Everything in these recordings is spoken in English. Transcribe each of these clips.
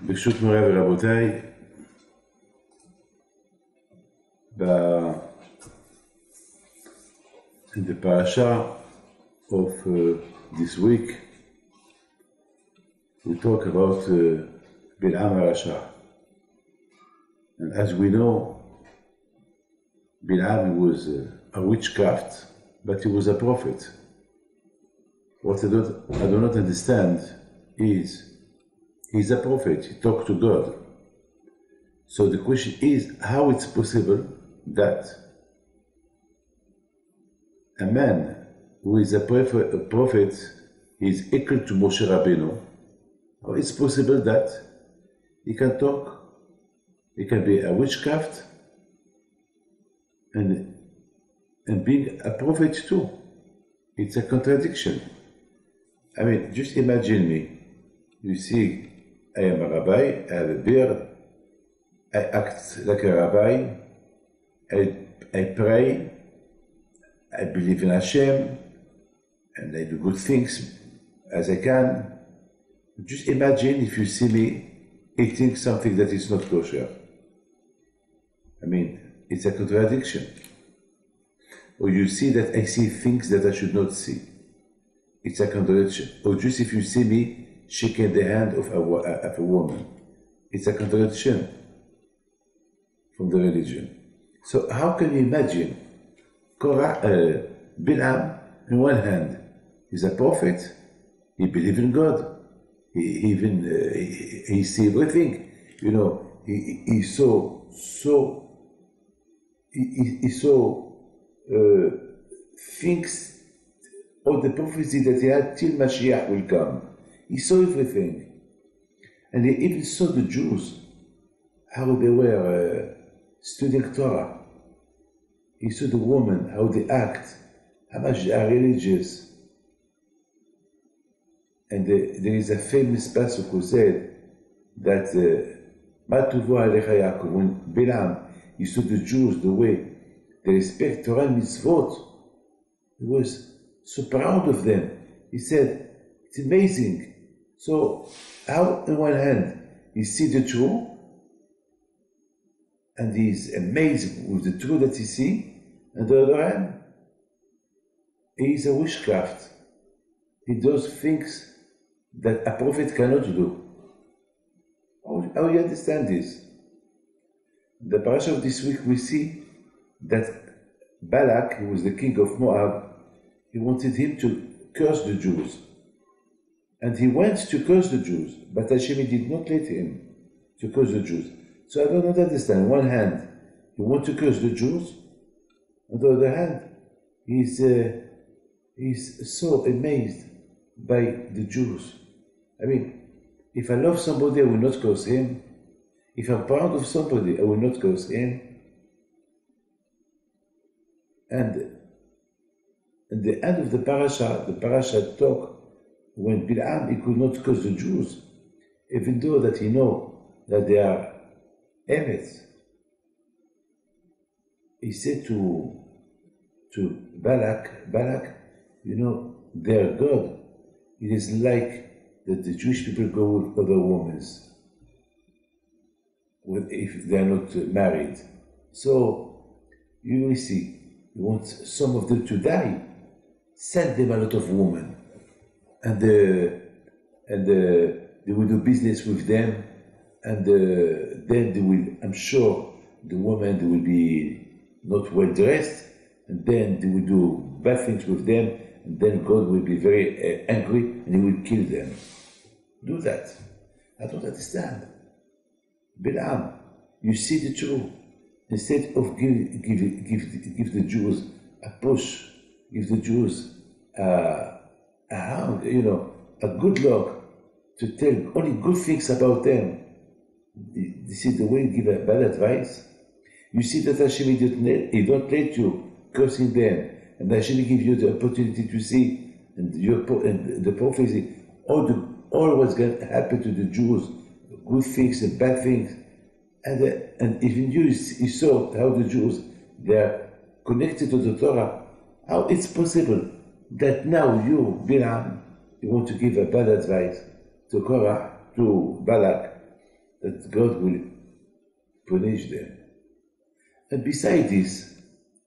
ברשות מוריי ורבותיי, in the Parsha of this week, we talk about Bilam Rasha. And as we know, Bilam was a witchcraft, but he was a prophet. What I do not understand is, he's a prophet, he talked to God. So the question is, how it's possible that a man who is a prophet is equal to Moshe Rabbeinu? How it's possible that he can talk, he can be a witchcraft, and being a prophet too? It's a contradiction. I mean, just imagine me. You see, I am a rabbi, I have a beard, I act like a rabbi, I pray, I believe in Hashem, and I do good things as I can. Just imagine if you see me eating something that is not kosher. I mean, it's a contradiction. Or you see that I see things that I should not see. It's a contradiction. Or just if you see me shaking the hand of a woman, it's a contradiction from the religion. So how can you imagine Bilam, on one hand, he's a prophet, he believes in God, he sees everything, you know, he saw things, all the prophecy that he had till Mashiach will come. He saw everything. And he even saw the Jews, how they were studying Torah. He saw the women, how they act, how much they are religious. And there is a famous passage who said that when Bilam, he saw the Jews, the way they respect Torah and mitzvot, he was so proud of them. He said, it's amazing. So how, on one hand, he sees the truth, and he's amazed with the truth that he sees. On the other hand, he is a witchcraft. He does things that a prophet cannot do. How you understand this? In the Parsha of this week, we see that Balak, who was the king of Moab, he wanted him to curse the Jews. And he went to curse the Jews, but Hashem did not let him to curse the Jews. So I don't understand. On one hand, he wants to curse the Jews. On the other hand, he's so amazed by the Jews. I mean, if I love somebody, I will not curse him. If I'm proud of somebody, I will not curse him. And at the end of the parasha talk, when Bilam, he could not curse the Jews, even though that he know that they are emet. He said to Balak, you know, their God, it is like that the Jewish people go with other women if they are not married. So you will see, you want some of them to die, send them a lot of women, and they will do business with them, and then they will, I'm sure, the women, they will be not well dressed, and then they will do bad things with them, and then God will be very angry, and he will kill them. Do that. I don't understand. Bilam, you see the truth. Instead of give the Jews a push, give the Jews a hand, you know, a good luck, to tell only good things about them. This is the way you give a bad advice. You see that Hashem, he don't let you cursing them, and Hashem give you the opportunity to see, and the prophecy, all what's going to happen to the Jews, good things and bad things, and even you saw how the Jews, they are connected to the Torah. How it's possible that now you, Bilam, you want to give a bad advice to Korah, to Balak, that God will punish them. And besides this,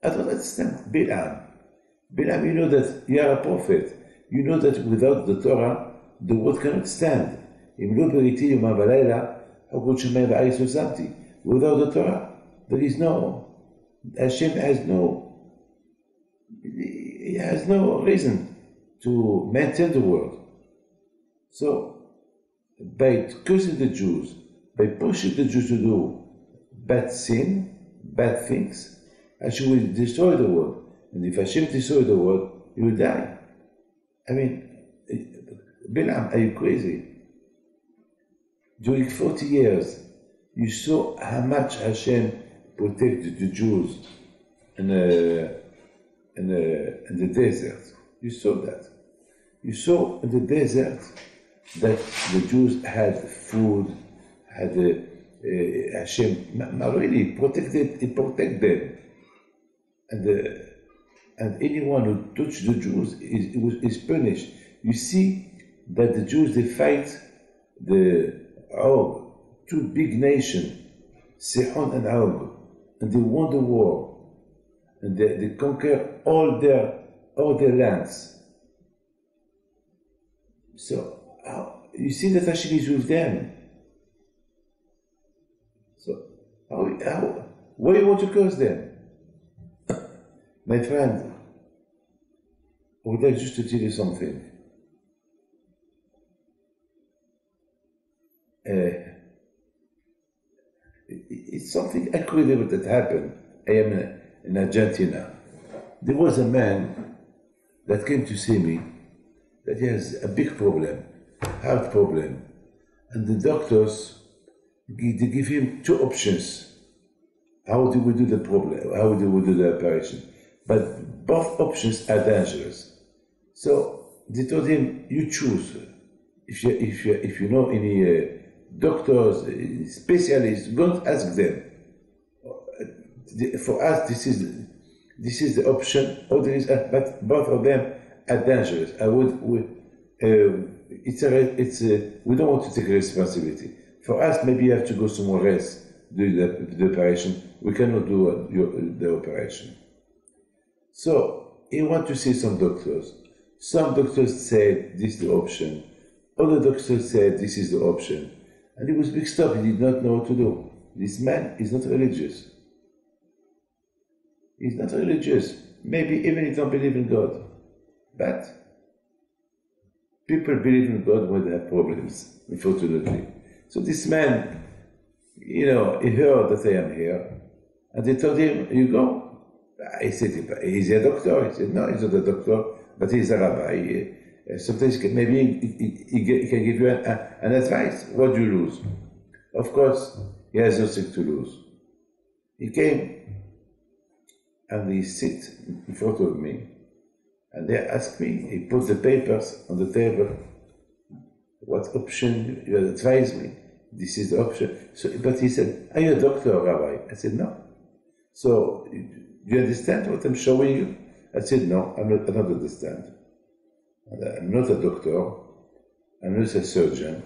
I don't understand Bilam. Bilam, you know that you are a prophet. You know that without the Torah, the world cannot stand. Without the Torah, there is no, Hashem he has no reason to maintain the world. So, by cursing the Jews, by pushing the Jews to do bad things, Hashem will destroy the world. And if Hashem destroys the world, he will die. I mean, Bilam, are you crazy? During 40 years, you saw how much Hashem protected the Jews in the desert. You saw that. You saw in the desert that the Jews had food, had Hashem really protected them. And anyone who touched the Jews is punished. You see that the Jews, they fight two big nations, Sihon and Og, and they won the war, and they conquer all their lands. So you see that Hashem is with them. So why you want to curse them? My friend, I would like just to tell you something. It's something incredible that happened. I am in Argentina. There was a man that came to see me that he has a big problem, heart problem, and the doctors, they give him two options. How do we do the problem? How do we do the operation? But both options are dangerous. So they told him, you choose. If you know any doctors, specialists, don't ask them. For us, this is the option. Or there is, but both of them are dangerous. We don't want to take responsibility. For us, maybe you have to go somewhere else, do the operation. We cannot do the operation. So he went to see some doctors. Some doctors said this is the option. Other doctors said this is the option. And he was mixed up. He did not know what to do. This man is not religious. He's not religious. Maybe even he don't believe in God. But people believe in God when they have problems, unfortunately. So this man, he heard that I am here. And they told him, you go. I said, is he a doctor? He said, no, he's not a doctor, but he's a rabbi. Sometimes maybe he can give you an advice. What do you lose? Of course, he has nothing to lose. He came and he sit in front of me, and they asked me, he put the papers on the table. What option you advise me? This is the option. But he said, are you a doctor, Rabbi? I said, no. So, do you understand what I'm showing you? I said, no, I don't understand. I'm not a doctor. I'm not a surgeon.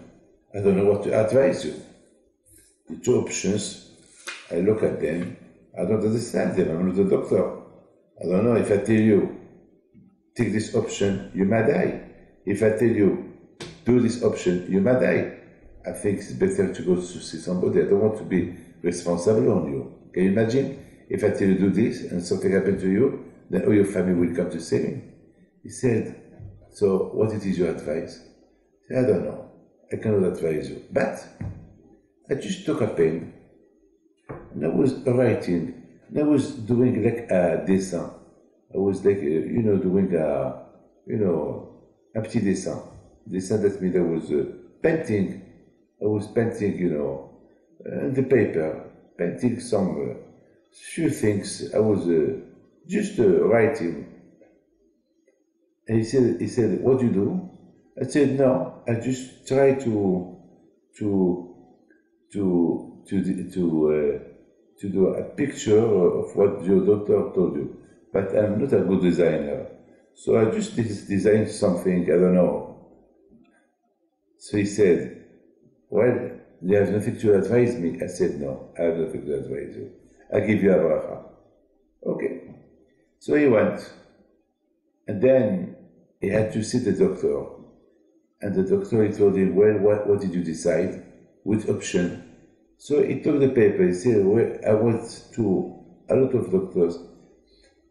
I don't know what to advise you. The two options, I look at them. I don't understand them. I'm not a doctor. I don't know. If I tell you, take this option, you might die. If I tell you, do this option, you might die. I think it's better to go to see somebody. I don't want to be responsible on you. Can you imagine? If I tell you do this and something happened to you, then all your family will come to see me. He said, so what is your advice? I said, I don't know. I cannot advise you. But I just took a pen and I was writing. And I was doing like a dessin. I was like, doing a petit dessin. Dessin, that means I was painting. I was painting, on the paper, painting some few things. I was just writing. And he said, what do you do? I said, no, I just try to do a picture of what your doctor told you. But I'm not a good designer. So I just designed something, I don't know. So he said, well, you have nothing to advise me? I said, no, I have nothing to advise you. I give you a bracha. Okay. So he went. And then he had to see the doctor. And the doctor, he told him, well, what did you decide? Which option? So he took the paper. He said, well, I went to a lot of doctors.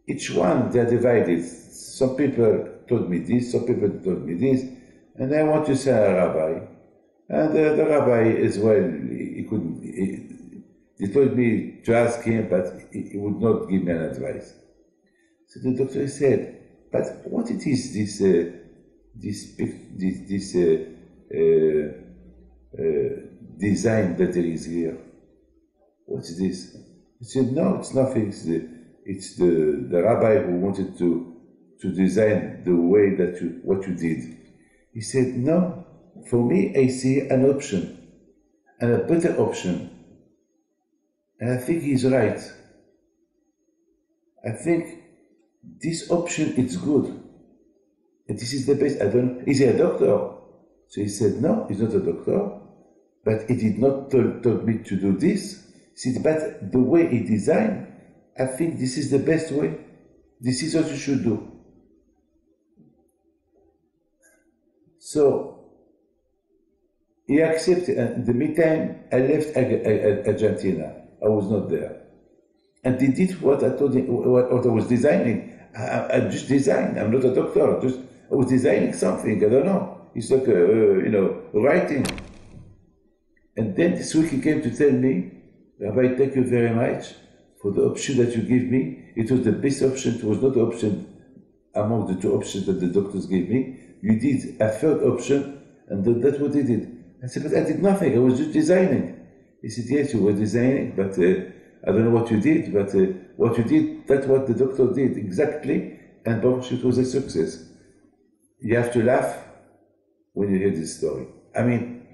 Each one, they're divided. Some people told me this, some people told me this. And I want to see a rabbi. And the rabbi as well, he couldn't, he told me to ask him, but he would not give me an advice. So the doctor said, but what it is this design that there is here? What's this? He said, no, it's nothing. It's the rabbi who wanted to design the way that what you did. He said, no, for me, I see an option, and a better option. And I think he's right. I think this option is good. And this is the best. I don't know. Is he a doctor? So he said, no, he's not a doctor. But he did not told me to do this. He said, but the way he designed, I think this is the best way. This is what you should do. So he accepted. And in the meantime, I left Argentina. I was not there. And he did what I told him, what I was designing. I just designed. I'm not a doctor. I was designing something. I don't know. It's like, writing. And then this week he came to tell me, Rabbi, thank you very much for the option that you gave me. It was the best option. It was not the option among the two options that the doctors gave me. You did a third option, and that's what he did. I said, but I did nothing. I was just designing. He said, yes, you were designing, but I don't know what you did, but what you did, that's what the doctor did exactly, and Baruch, it was a success. You have to laugh when you hear this story. I mean,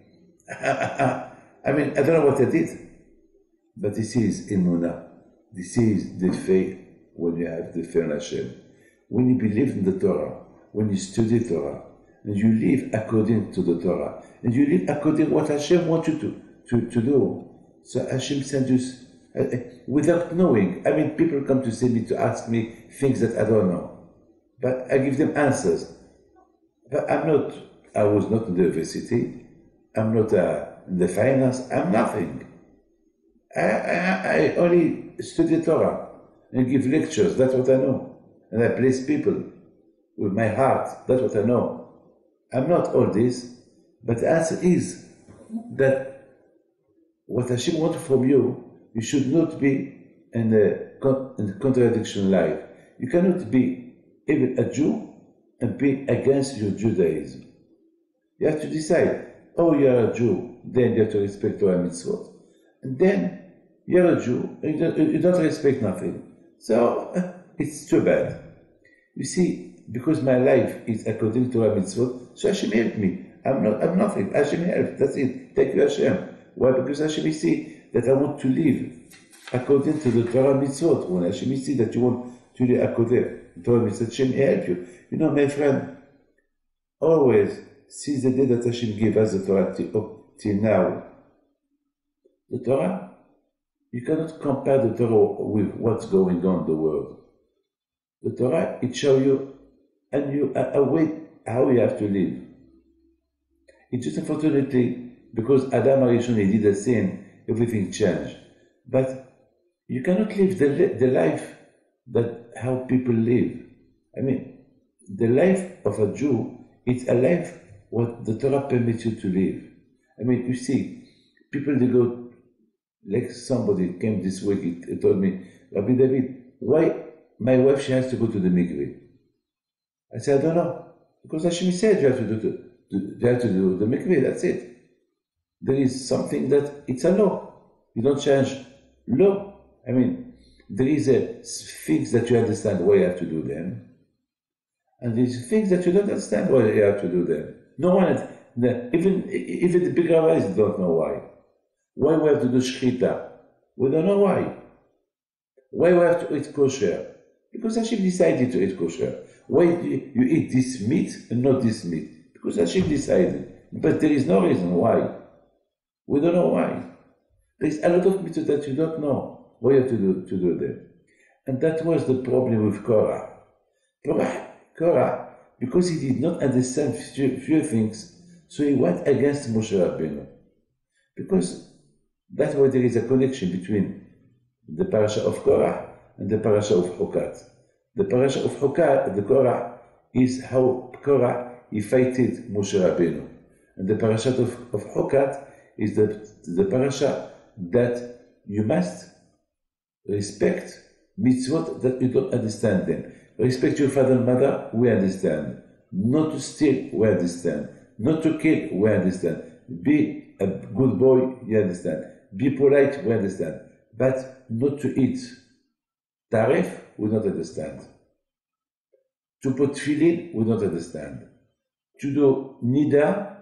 I don't know what I did, but this is emunah. This is the faith when you have the faith in Hashem. When you believe in the Torah, when you study Torah, and you live according to the Torah, and you live according to what Hashem wants you to do. So Hashem sent us without knowing. I mean, people come to see me to ask me things that I don't know, but I give them answers. But I was not in the university. I'm not in the finance. I'm nothing. I only study Torah and give lectures. That's what I know. And I bless people with my heart. That's what I know. I'm not all this, but the answer is that what Hashem wants from you, you should not be in a contradiction life. You cannot be even a Jew and be against your Judaism. You have to decide, you are a Jew, then you have to respect Torah mitzvot. And then you're a Jew, and you don't respect nothing. So it's too bad. You see, because my life is according to Torah mitzvot, so Hashem helped me. I'm nothing. Hashem helped. That's it. Thank you, Hashem. Why? Because Hashem see that I want to live according to the Torah mitzvot. When Hashem see that you want to live according to the Torah mitzvot, Hashem help you. You know, my friend, always, since the day that Hashem gave us the Torah till now, the Torah, you cannot compare the Torah with what's going on in the world. The Torah, it shows you a way how you have to live. It's just unfortunately, because Adam Arishon did the sin, everything changed. But you cannot live the life that how people live. I mean, the life of a Jew, it's a life what the Torah permits you to live. I mean, you see, people they go, like somebody came this week, he told me, Rabbi David, why my wife, she has to go to the mikveh? I said, I don't know. Because Hashem said you have to do the mikveh, that's it. There is something that it's a law. You don't change law. I mean, there is things that you understand why you have to do them. And there's things that you don't understand why you have to do them. No one, even the big rabbis don't know why. Why we have to do shechita? We don't know why. Why we have to eat kosher? Because Hashem decided to eat kosher. Why do you eat this meat and not this meat? Because Hashem decided. But there is no reason why. We don't know why. There's a lot of mitzvot that you don't know why you have to do them. And that was the problem with Korah. Korah, because he did not understand few things, so he went against Moshe Rabbeinu. Because that's why there is a connection between the Parsha of Korah and the Parsha of Hukat. The Parsha of Hukat, the Korah, is how Korah he fighted Moshe Rabbeinu. And the Parsha of Hukat is the Parsha that you must respect mitzvot that you don't understand them. Respect your father and mother, we understand. Not to steal, we understand. Not to kill, we understand. Be a good boy, you understand. Be polite, we understand. But not to eat tarif, we don't understand. To put tefillin, we don't understand. To do nida,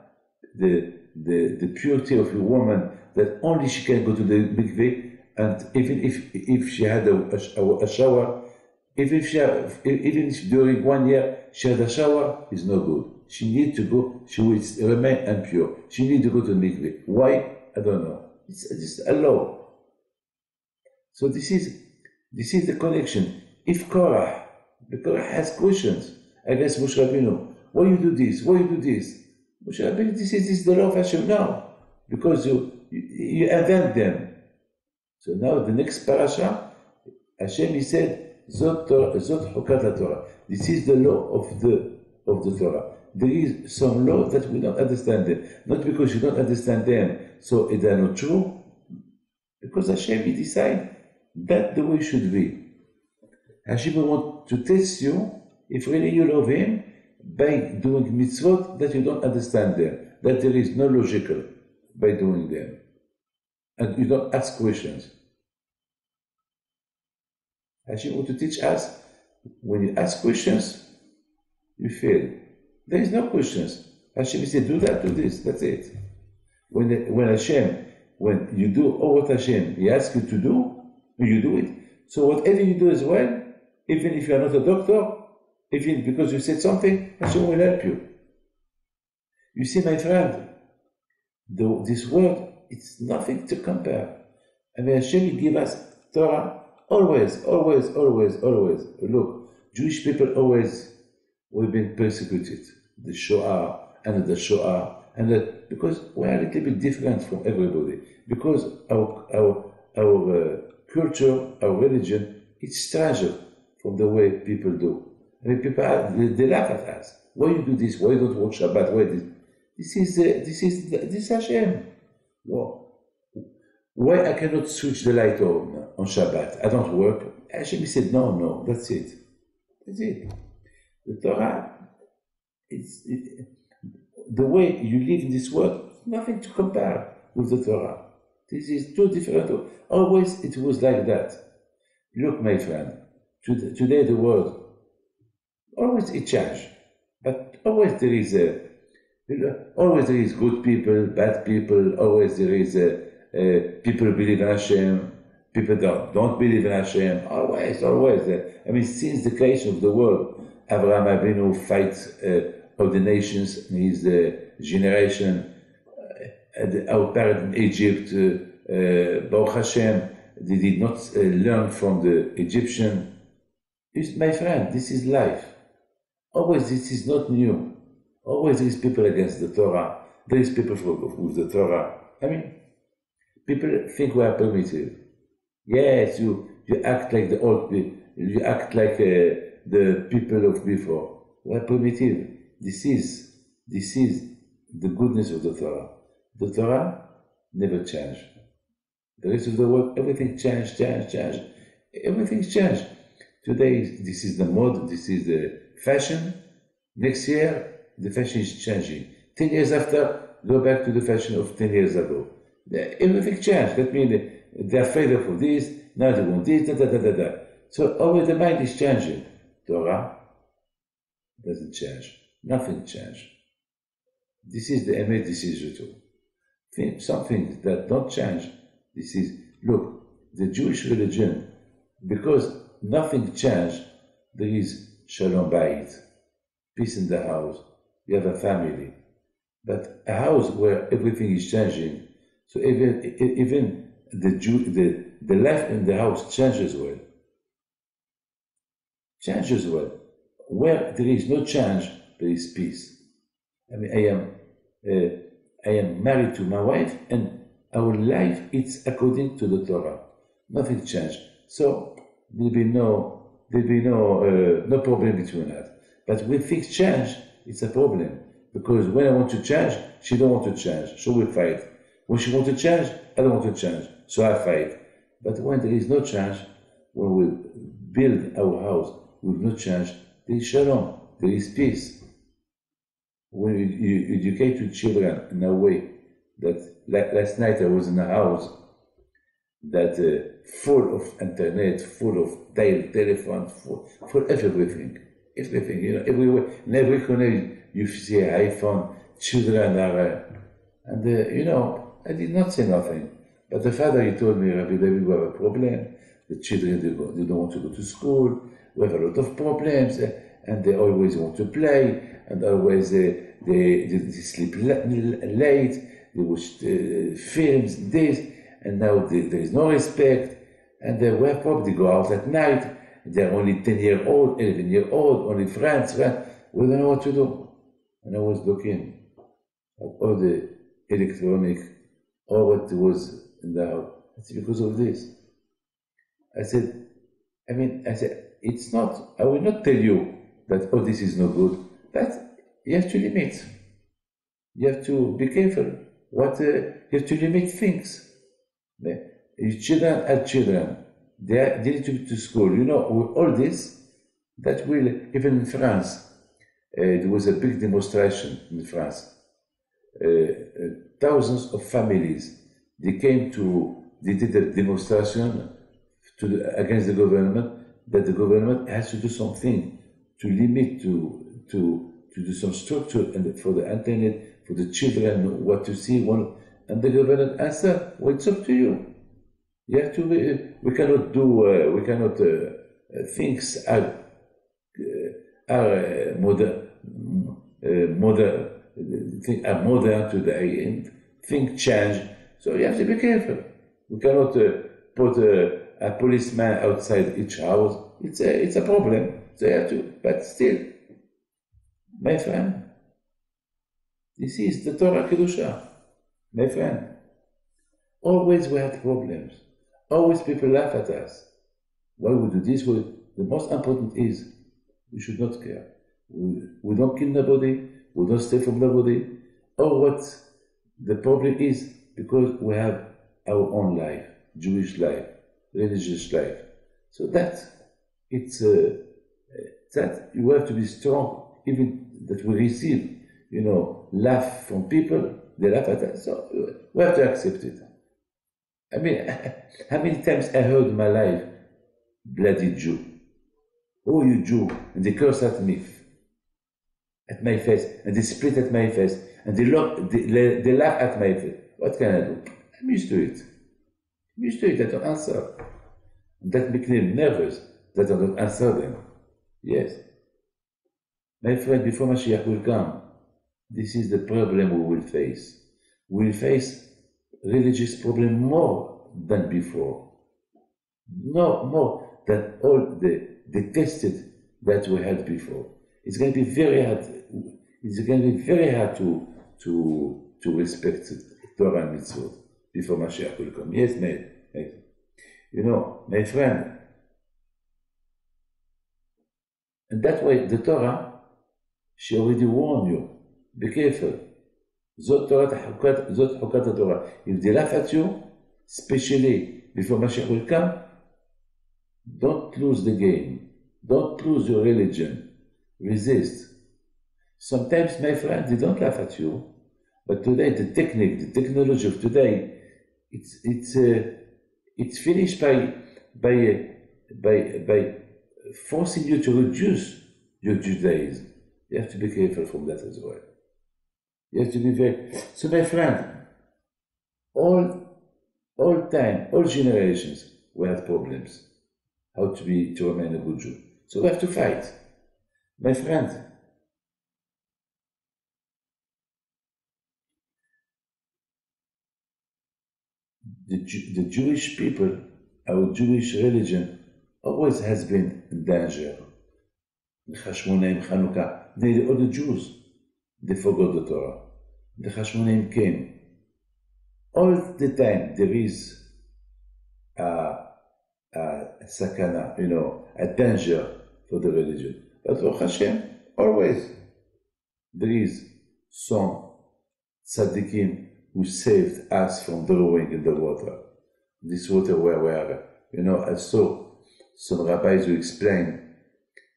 the purity of a woman, that only she can go to the mikveh, and even if she had a shower, even if during 1 year she had a shower, is no good. She needs to go, she will remain impure. She needs to go to the mikveh. Why? I don't know. It's a law. So this is the connection. If Korah has questions against Moshe Rabbeinu, why you do this? Why you do this? Moshe Rabbeinu, this is the law of Hashem now, because you invent them. So now the next parasha, Hashem he said, Zot Hukat Torah. This is the law of the Torah. There is some law that we don't understand them. Not because you don't understand them, so they are not true. Because Hashem he decide that the way should be. Hashem will want to test you if really you love Him by doing mitzvot that you don't understand them, that there is no logical by doing them, and you don't ask questions. Hashem wants to teach us, when you ask questions, you fail. There is no questions. Hashem said, do that, do this, that's it. When you do all what Hashem He asks you to do, you do it. So whatever you do as well, even if you are not a doctor, even because you said something, Hashem will help you. You see, my friend, this world, it's nothing to compare. I mean, Hashem give us Torah always. Look, Jewish people always we've been persecuted. The Shoah, because we are a little bit different from everybody. Because our culture, our religion, it's stranger from the way people do. I mean, people they laugh at us. Why you do this? Why you don't work Shabbat? Why this is Hashem. Why I cannot switch the light on Shabbat? I don't work. Hashem said, no, that's it. The Torah, the way you live in this world, nothing to compare with the Torah. This is two different. Always it was like that. Look, my friend, today the world, always it changes, but always there is good people, bad people. Always there is people believe in Hashem, people don't believe in Hashem. Always. I mean, since the creation of the world, Abraham Avinu fights all the nations in his generation. Our parents in Egypt, Baruch Hashem, they did not learn from the Egyptian. My friend, this is life. Always this is not new. Always there is people against the Torah. There is people with the Torah. I mean, people think we are primitive. Yes, you act like the old people. You act like the people of before. We are primitive. This is the goodness of the Torah. The Torah never changed. The rest of the world, everything changed. Everything's changed. Today, this is the mode, this is the fashion. Next year, the fashion is changing. 10 years after, go back to the fashion of 10 years ago. Everything changed. That means they're afraid of this, now they want this, da. So always the mind is changing. Torah doesn't change. Nothing changed. This is the emet, this is the truth. Some things that don't change. This is, look, the Jewish religion, because nothing changed, there is shalom bayit, peace in the house. You have a family. But a house where everything is changing, So even the life in the house changes well. Changes well. Where there is no change, there is peace. I mean, I am married to my wife, and our life it's according to the Torah. Nothing changed. So there'll be no problem between us. But when things change, it's a problem. Because when I want to change, she don't want to change. So we fight. When she wants to change, I don't want to change. So I fight. But when there is no change, when we build our house with no change, there is shalom, there is peace. When you educate your children in a way that, like last night I was in a house that full of internet, full of telephone, full everything, everywhere. In every corner you see iPhone, children are, I did not say nothing. But the father, he told me, Rabbi David, we have a problem. The children, they don't want to go to school. We have a lot of problems, and they always want to play, and always they sleep late, they watch films, this, and now there is no respect, and they will probably go out at night. They're only 10-year-old, 11-year-old, only friends. We don't know what to do. And I was looking at all the electronic, all what was in the house. It's because of this. I said, it's not, I will not tell you that, oh, this is no good, but you have to limit. You have to be careful. You have to limit things. Your children are children. They need to go to school. With all this, that will, even in France, there was a big demonstration in France. Thousands of families, they did a demonstration against the government, that the government has to do something to limit, to do some structure for the internet, for the children, what to see. And the government answered, well, it's up to you. You have to, we cannot do, things are modern today, and things change. So you have to be careful. We cannot put a policeman outside each house. It's a problem. So you have to, but still, my friend, this is the Torah Kedusha. My friend, always we have problems. Always people laugh at us. Why we do this? The most important is we should not care. We don't kill nobody. We don't steal from nobody. Or what the problem is, because we have our own life, Jewish life, religious life. So that you have to be strong, even that we receive, laugh from people, they laugh at us. So we have to accept it. I mean, how many times I heard in my life, bloody Jew. Oh, you Jew. And they curse at me, at my face, and they spit at my face, and they laugh at my face. What can I do? I'm used to it. I don't answer. And that makes me nervous that I don't answer them. Yes. My friend, before Mashiach will come, this is the problem we will face. We will face religious problem more than before. No more than all the tested that we had before. It's going to be very hard. It's going to be very hard to respect Torah and Mitzvot before Mashiach will come. Yes, mate. My friend. And that way, the Torah, she already warned you. Be careful. Zot Hukat Torah. If they laugh at you, especially before Mashiach will come, don't lose the game. Don't lose your religion. Resist. Sometimes, my friend, they don't laugh at you, but today the technology of today, it's finished by forcing you to reduce your Judaism. You have to be careful from that as well. You have to be very. So, my friend, all time, all generations, we have problems. How to remain a good Jew. So we have to fight. My friend, the Jewish people, our Jewish religion, always has been in danger. The Hashmonaim, Chanukah, nearly all the Jews, they forgot the Torah. The Hashmonaim came. All the time there is a sakana, a danger for the religion. But for Hashem, always there is some tzaddikim who saved us from drowning in the water. This water where I saw some rabbis who explain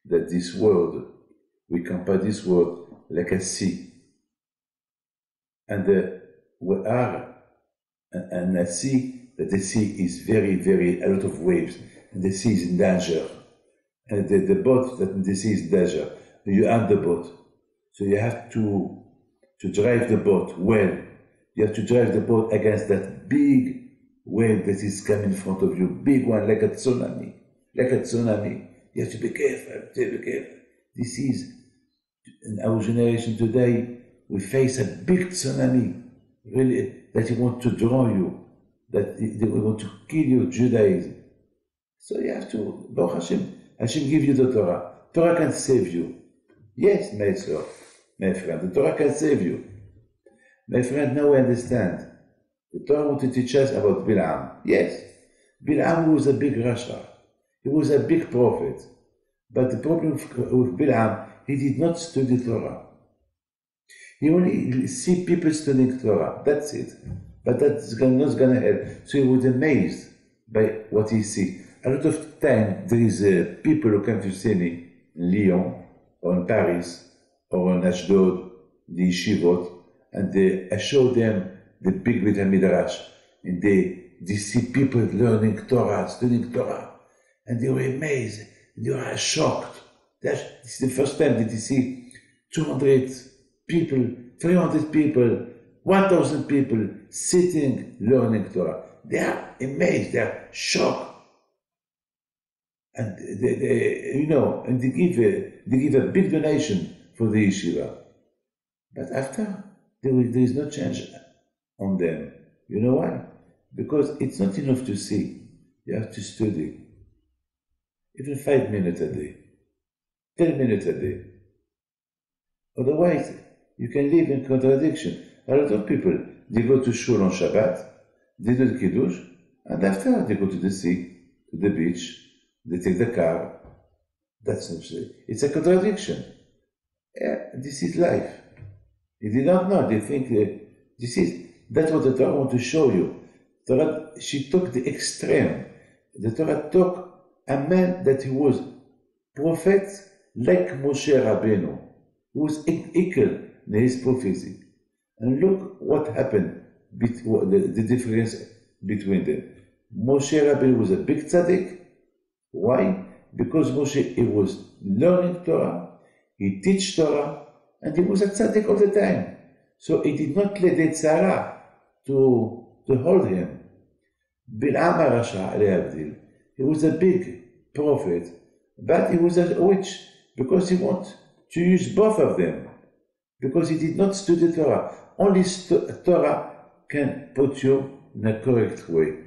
that this world, we compare this world like a sea. And we are and a sea, that the sea is very, very, a lot of waves, and the sea is in danger. And the boat that in the sea is in danger, you are the boat. So you have to drive the boat well. You have to drive the boat against that big wave that is coming in front of you, big one, like a tsunami. You have to be careful, This is, in our generation today, we face a big tsunami, really, that he wants to draw you, that they want to kill you, Judaism. So you have to, Baruch Hashem give you the Torah. Torah can save you. Yes, my friend, the Torah can save you. My friend, now we understand. The Torah wants to teach us about Bilam. Yes, Bilam was a big Rasha. He was a big prophet. But the problem with Bilam, he did not study Torah. He only see people studying Torah. That's it. But that's not going to help. So he was amazed by what he see. A lot of time there is people who come to see me in Lyon or in Paris or in Ashdod, the yeshivot, and I show them the big Beit HaMidrash, and they see people learning Torah, studying Torah, and they were amazed, and they were shocked. This is the first time that they see 200 people, 300 people, 1,000 people sitting, learning Torah. They are amazed, they are shocked. And and they give a big donation for the yeshiva. But after, there is no change on them. You know why? Because it's not enough to see. You have to study. Even 5 minutes a day, 10 minutes a day. Otherwise, you can live in contradiction. A lot of people, they go to shul on Shabbat, they do the Kiddush, and after they go to the sea, to the beach, they take the car. That's not true. It's a contradiction. Yeah, this is life. They did not know. They think that's what the Torah wants to show you. Torah, she took the extreme. The Torah took a man that he was prophet like Moshe Rabbeinu. He was equal in his prophecy. And look what happened, the difference between them. Moshe Rabbeinu was a big tzaddik. Why? Because Moshe, he was learning Torah, he teach Torah, and he was a tzaddik all the time. So he did not let the tzara to hold him. Bilam HaRasha, Abdil, he was a big prophet, but he was a witch, because he wanted to use both of them, because he did not study Torah. Only Torah can put you in a correct way.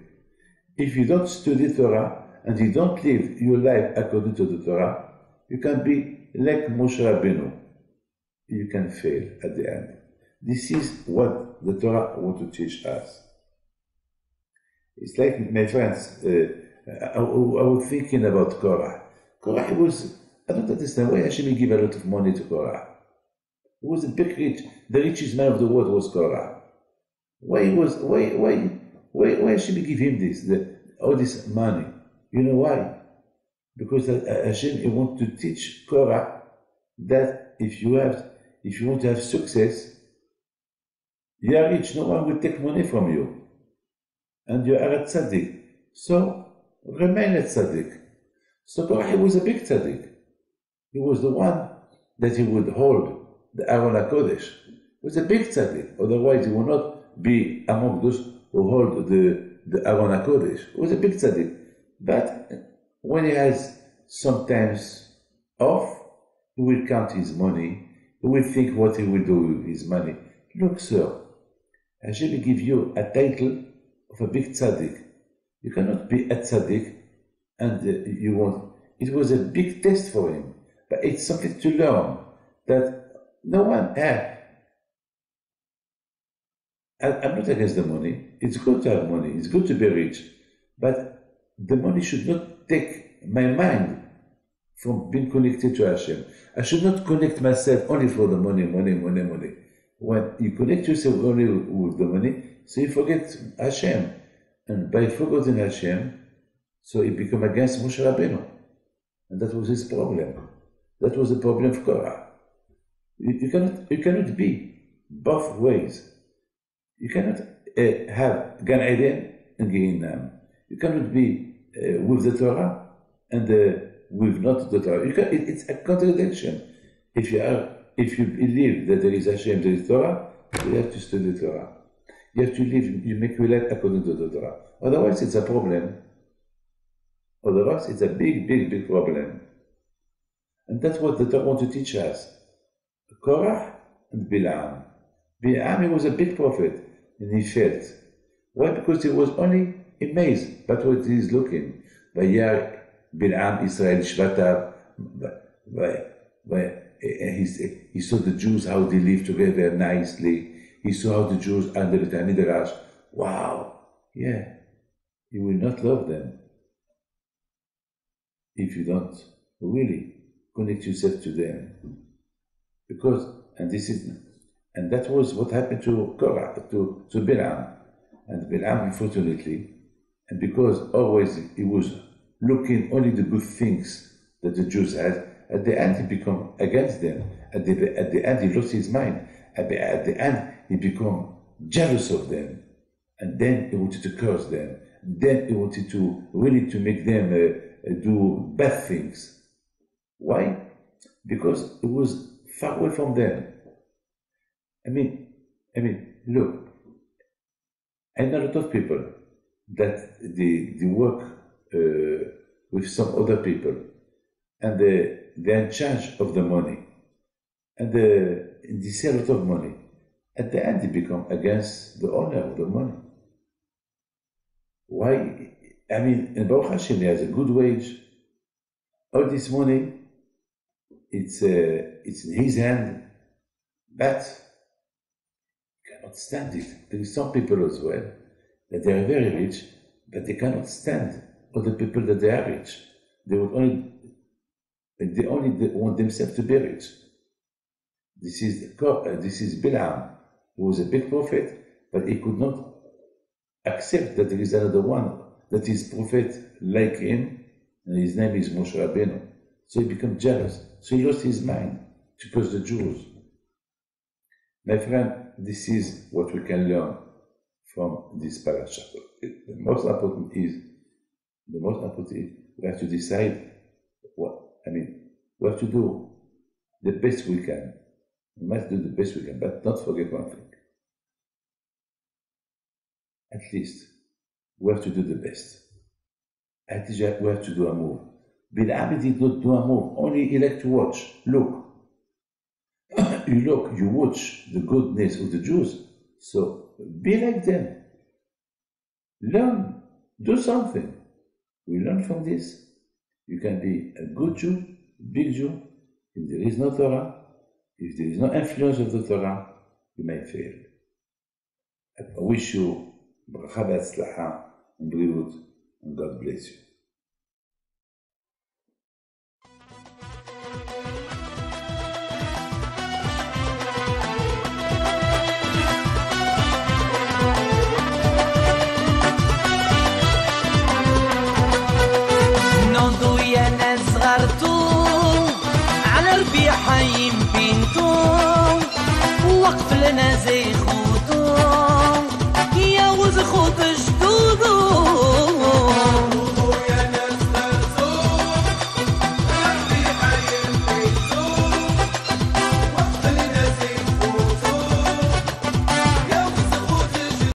If you don't study Torah, and you don't live your life according to the Torah, you can be like Moshe Rabbeinu. You can fail at the end. This is what the Torah wants to teach us. It's like, my friends, I was thinking about Korah. Korah I don't understand why Hashem gave a lot of money to Korah. He was a big rich, the richest man of the world was Korah. Why Hashem give him all this money? You know why? Because Hashem wants to teach Korah that if you want to have success, you are rich, no one will take money from you. And you are a tzaddik. So remain a tzaddik. So Korah was a big tzaddik. He was the one that he would hold the Aron HaKodesh. He was a big tzaddik. Otherwise he would not be among those who hold the Aron HaKodesh. He was a big tzaddik. But when he has sometimes off, he will count his money. He will think what he will do with his money. Look, sir, Hashem will give you a title of a big tzaddik. You cannot be a tzaddik and you want. It was a big test for him, but it's something to learn that no one. I'm not against the money. It's good to have money. It's good to be rich, but the money should not take my mind from being connected to Hashem. I should not connect myself only for the money. When you connect yourself only with the money, so you forget Hashem. And by forgetting Hashem, so it became against Moshe Rabbeinu. And that was his problem. That was the problem of Korah. You cannot be both ways. You cannot have Gan Eden and Gehinnom. You cannot be with the Torah and with not the Torah. It's a contradiction. If you believe that there is Hashem, there is Torah, you have to study the Torah. You have to live, you make your life according to the Torah. Otherwise, it's a problem. Otherwise, it's a big problem. And that's what the Torah wants to teach us. Korah and Bilam. Bilam, he was a big prophet, and he failed. Why? Because he was only amazed by what he is looking. Vayar Bilam Israel Shvatav. He saw the Jews, how they live together nicely. He saw how the Jews under the Midrash. Wow, yeah, you will not love them if you don't really connect yourself to them. Because, and that was what happened to Korah, to Bilam. And Bilam, unfortunately, and because always he was looking only the good things that the Jews had, at the end he became against them. At the end he lost his mind. At the end he became jealous of them. And then he wanted to curse them. Then he wanted to really to make them do bad things. Why? Because it was far away from them. I mean, look, I know a lot of people that they work with some other people, and they're in charge of the money, and they see a lot of money. At the end, they become against the owner of the money. Why? I mean, in Baruch Hashem, he has a good wage. All this money, it's in his hand, but he cannot stand it. There is some people as well that they are very rich, but they cannot stand other people that they are rich. They only want themselves to be rich. This is Bilam, who was a big prophet, but he could not accept that there is another one that is prophet like him, and his name is Moshe Rabbeinu. So he became jealous. So he lost his mind to curse the Jews. My friend, this is what we can learn from this Parsha. The most important is we have to decide we have to do the best we can. We must do the best we can, but not forget one thing. At least we have to do the best. At least we have to do a move. Bilam did not do a move, only he liked to watch. Look. You watch the goodness of the Jews, so be like them. Learn, do something. We learn from this. You can be a good Jew, big Jew. If there is no Torah, if there is no influence of the Torah, you may fail. I wish you bracha v'atzlacha and bריאות, and God bless you. حيم بنتو وقف لنا زي